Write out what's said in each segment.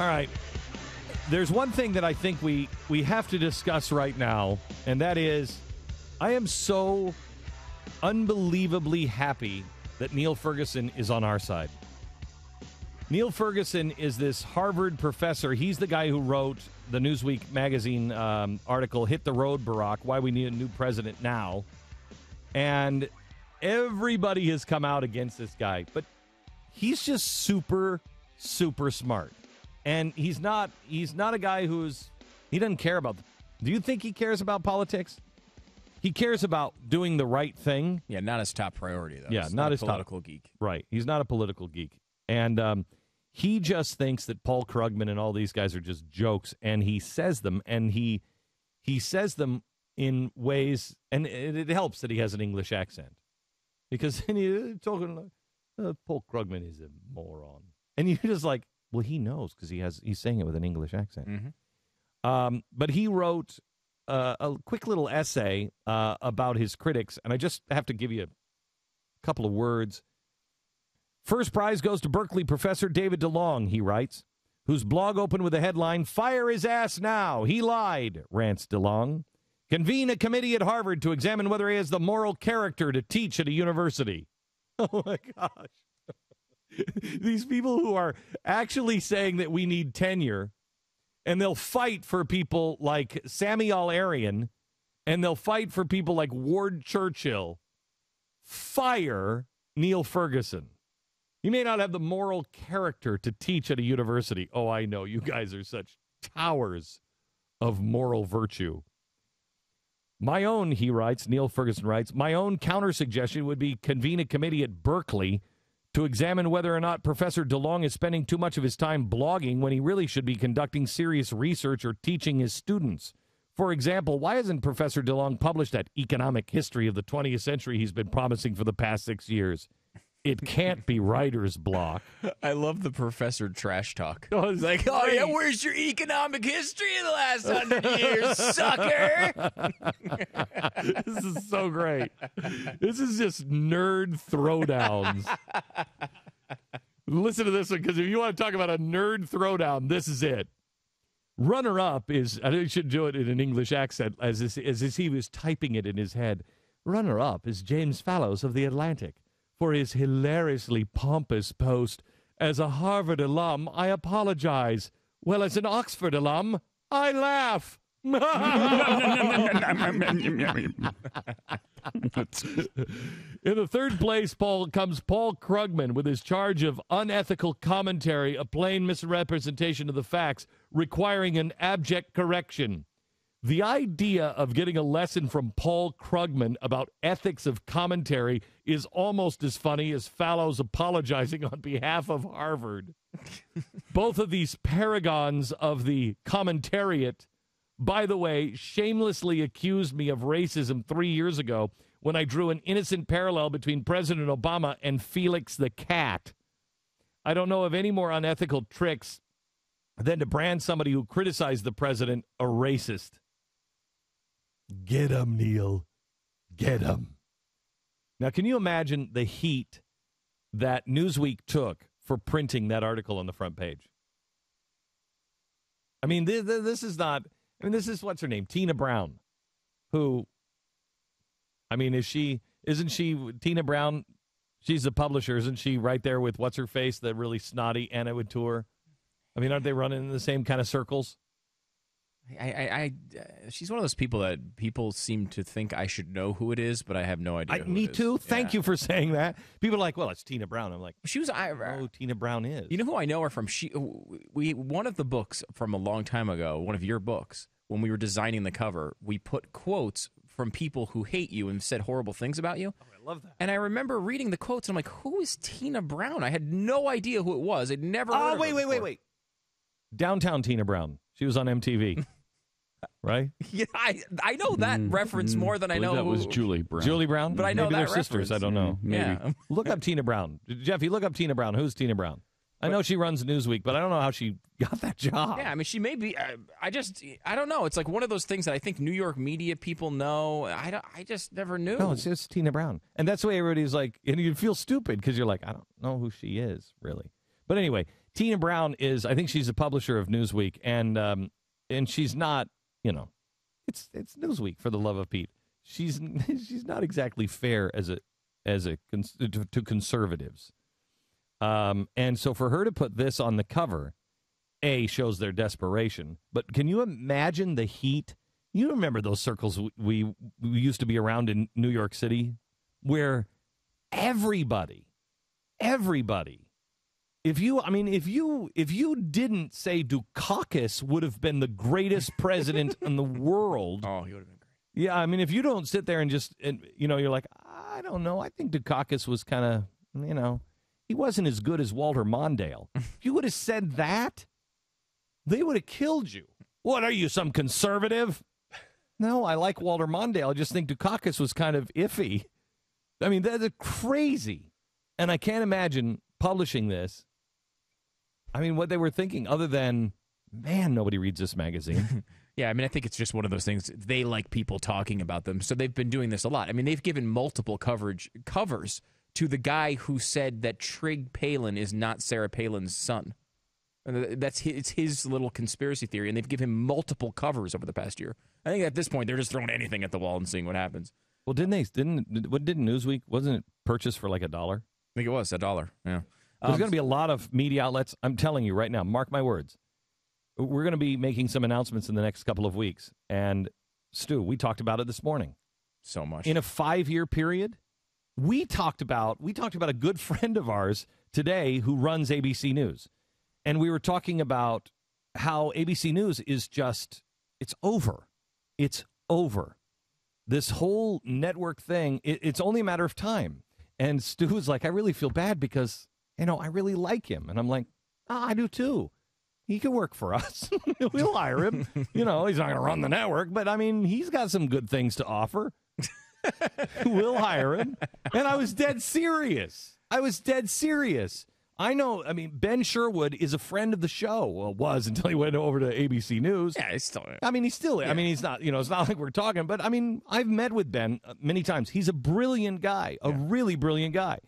All right. There's one thing that I think we have to discuss right now, and that is I am so unbelievably happy that Neil Ferguson is on our side. Neil Ferguson is this Harvard professor. He's the guy who wrote the Newsweek magazine article, Hit the Road, Barack, Why We Need a New President Now. And everybody has come out against this guy. But he's just super, super smart. And he's not a guy he doesn't care about. Do you think he cares about politics? He cares about doing the right thing. Yeah, not his top priority, though. Yeah, He's not his political geek. Right. He's not a political geek. And he just thinks that Paul Krugman and all these guys are just jokes. And he says them, and he says them in ways, and it helps that he has an English accent. Because he's talking like, Paul Krugman is a moron. And you're just like, well, he knows because he's saying it with an English accent. Mm-hmm. But he wrote a quick little essay about his critics, and I just have to give you a couple of words. First prize goes to Berkeley professor David DeLong, he writes, whose blog opened with the headline, "Fire his ass now. He lied," rants DeLong. "Convene a committee at Harvard to examine whether he has the moral character to teach at a university." Oh, my gosh. These people who are actually saying that we need tenure, and they'll fight for people like Sammy Al-Arian, and they'll fight for people like Ward Churchill. Fire Neil Ferguson. You may not have the moral character to teach at a university. Oh, I know. You guys are such towers of moral virtue. My own, he writes, Neil Ferguson writes, my own counter-suggestion would be convene a committee at Berkeley to examine whether or not Professor DeLong is spending too much of his time blogging when he really should be conducting serious research or teaching his students. For example, why hasn't Professor DeLong published that economic history of the 20th century he's been promising for the past 6 years? It can't be writer's block. I love the professor trash talk. Oh, it's like, oh, yeah, where's your economic history of the last 100 years, sucker? This is so great. This is just nerd throwdowns. Listen to this one, because if you want to talk about a nerd throwdown, this is it. Runner-up is, I should do it in an English accent, as he was typing it in his head. Runner-up is James Fallows of The Atlantic. For his hilariously pompous post, "As a Harvard alum, I apologize. Well, as an Oxford alum, I laugh." In the third place comes Paul Krugman with his charge of unethical commentary, a plain misrepresentation of the facts, requiring an abject correction. The idea of getting a lesson from Paul Krugman about ethics of commentary is almost as funny as Fallows apologizing on behalf of Harvard. Both of these paragons of the commentariat, by the way, shamelessly accused me of racism 3 years ago when I drew an innocent parallel between President Obama and Felix the cat. I don't know of any more unethical tricks than to brand somebody who criticized the president a racist. Get him, Neil. Get him. Now, can you imagine the heat that Newsweek took for printing that article on the front page? I mean, this is not, this is, what's her name? Tina Brown, who, isn't she, Tina Brown, she's the publisher, isn't she right there with what's her face, the really snotty Anna Wintour? Aren't they running in the same kind of circles? She's one of those people that people seem to think I should know who it is, but I have no idea. Me too. Thank you for saying that. People are like, well, it's Tina Brown. I'm like, Tina Brown is. You know who I know her from? One of the books from a long time ago, one of your books, when we were designing the cover, we put quotes from people who hate you and said horrible things about you. Oh, I love that. And I remember reading the quotes, and I'm like, who is Tina Brown? I had no idea who it was. I'd never heard of her before. Wait. Downtown Tina Brown. She was on MTV. Right? Yeah, I know that reference more than I know. That was Julie Brown. Julie Brown? But I know maybe that they're sisters. I don't know. Maybe. Yeah. Look up Tina Brown. Jeffy, look up Tina Brown. Who's Tina Brown? I know she runs Newsweek, but I don't know how she got that job. Yeah, she may be. I don't know. It's like one of those things that I think New York media people know. I just never knew. No, it's just Tina Brown. And that's the way everybody's like, and you feel stupid because you're like, I don't know who she is, really. But anyway, Tina Brown is, I think she's a publisher of Newsweek, and she's not, it's Newsweek, for the love of Pete. She's not exactly fair to conservatives. And so for her to put this on the cover, shows their desperation. But can you imagine the heat? You remember those circles we used to be around in New York City, where everybody, if you didn't say Dukakis would have been the greatest president in the world. Oh, he would have been great. Yeah, I mean, if you don't sit there and just, you're like, I don't know. I think Dukakis was kind of, he wasn't as good as Walter Mondale. If you would have said that, they would have killed you. What are you, some conservative? No, I like Walter Mondale. I just think Dukakis was kind of iffy. I mean, that's crazy. And I can't imagine publishing this. I mean, what they were thinking, other than, man, nobody reads this magazine. Yeah, I mean, I think it's just one of those things. They like people talking about them, so they've been doing this a lot. I mean, they've given multiple covers to the guy who said that Trig Palin is not Sarah Palin's son. It's his little conspiracy theory, and they've given him multiple covers over the past year. I think at this point, they're just throwing anything at the wall and seeing what happens. Well, didn't Newsweek, wasn't it purchased for like $1? I think it was $1, yeah. There's going to be a lot of media outlets. I'm telling you right now, mark my words. We're going to be making some announcements in the next couple of weeks. And, Stu, we talked about it this morning. So much. In a 5-year period, we talked about a good friend of ours today who runs ABC News. And we were talking about how ABC News is just, it's over. It's over. This whole network thing, it's only a matter of time. And Stu was like, I really feel bad because, I really like him. And I'm like, I do too. He can work for us. We'll hire him. He's not going to run the network, but I mean, he's got some good things to offer. We'll hire him. And I was dead serious. I know. I mean, Ben Sherwood is a friend of the show. Well, was until he went over to ABC News. Yeah, he's still. I mean, Yeah. I mean, he's not. It's not like we're talking. But I mean, I've met with Ben many times. He's a brilliant guy, really brilliant guy.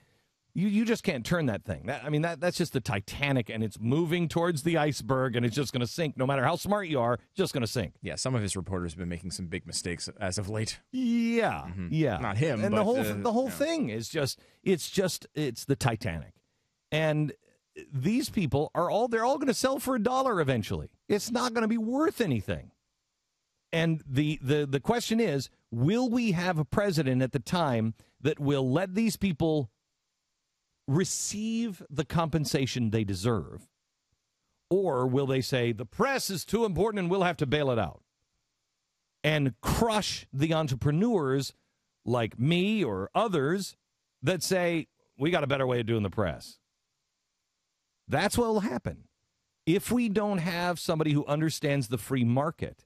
You just can't turn that thing. That's just the Titanic, and it's moving towards the iceberg, and it's just going to sink. No matter how smart you are, just going to sink. Yeah, some of his reporters have been making some big mistakes as of late. Yeah, yeah. Not him, and but, the whole thing is it's the Titanic. And these people they're all going to sell for $1 eventually. It's not going to be worth anything. And the question is, will we have a president at the time that will let these people receive the compensation they deserve? Or will they say, the press is too important and we'll have to bail it out? And crush the entrepreneurs like me or others that say, we got a better way of doing the press. That's what will happen. If we don't have somebody who understands the free market,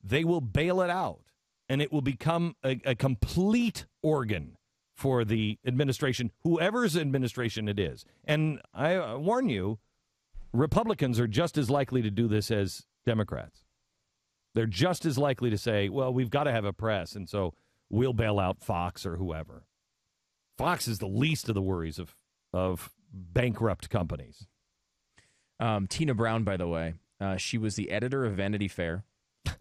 they will bail it out, and it will become a complete organ for the administration, whoever's administration it is. And I warn you, Republicans are just as likely to do this as Democrats. They're just as likely to say, well, we've got to have a press, and so we'll bail out Fox or whoever. Fox is the least of the worries of bankrupt companies. Tina Brown, by the way, she was the editor of Vanity Fair,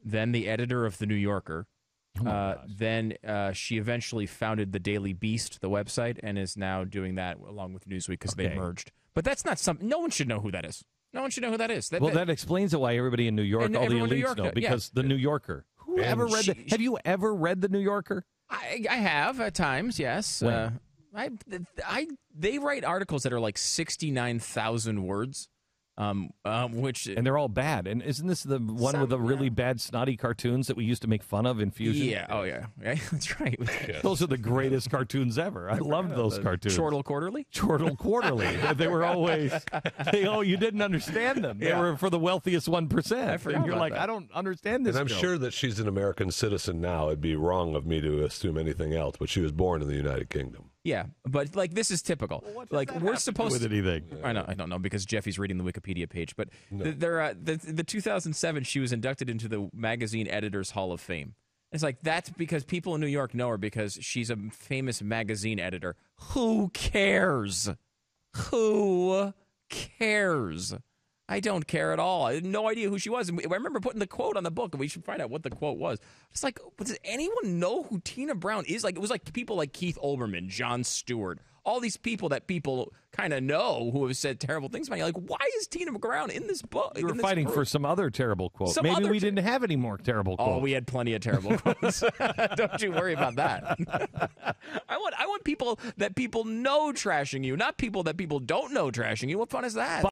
then the editor of The New Yorker. Then she eventually founded the Daily Beast, the website, and is now doing that along with Newsweek because they merged. But that's not something. No one should know who that is. No one should know who that is. That explains why everybody in New York, all the elites know, because the New Yorker. Have you ever read the New Yorker? I have at times, yes. They write articles that are like 69,000 words. And they're all bad. And isn't this the one with the really bad snotty cartoons that we used to make fun of in Fusion? Yeah. Oh yeah. That's right. Those are the greatest cartoons ever. I loved those cartoons. Chortle Quarterly. They were always. You didn't understand them. They were for the wealthiest 1%. And you're like, I don't understand this. And I'm sure that she's an American citizen now. It'd be wrong of me to assume anything else. But she was born in the United Kingdom. Yeah, but like this is typical. Like we're supposed to do with anything. I don't know because Jeffy's reading the Wikipedia page. But the 2007 she was inducted into the Magazine Editors Hall of Fame. It's like that's because people in New York know her because she's a famous magazine editor. Who cares? Who cares? I don't care at all. I had no idea who she was. And I remember putting the quote on the book, and we should find out what the quote was. It's like, does anyone know who Tina Brown is? Like, it was like people like Keith Olbermann, Jon Stewart, all these people that people kind of know who have said terrible things about you. Like, why is Tina Brown in this book? You were fighting for some other terrible quote. Some Maybe other we didn't have any more terrible quotes. Oh, we had plenty of terrible quotes. Don't you worry about that. I want people that people know trashing you, not people that people don't know trashing you. What fun is that?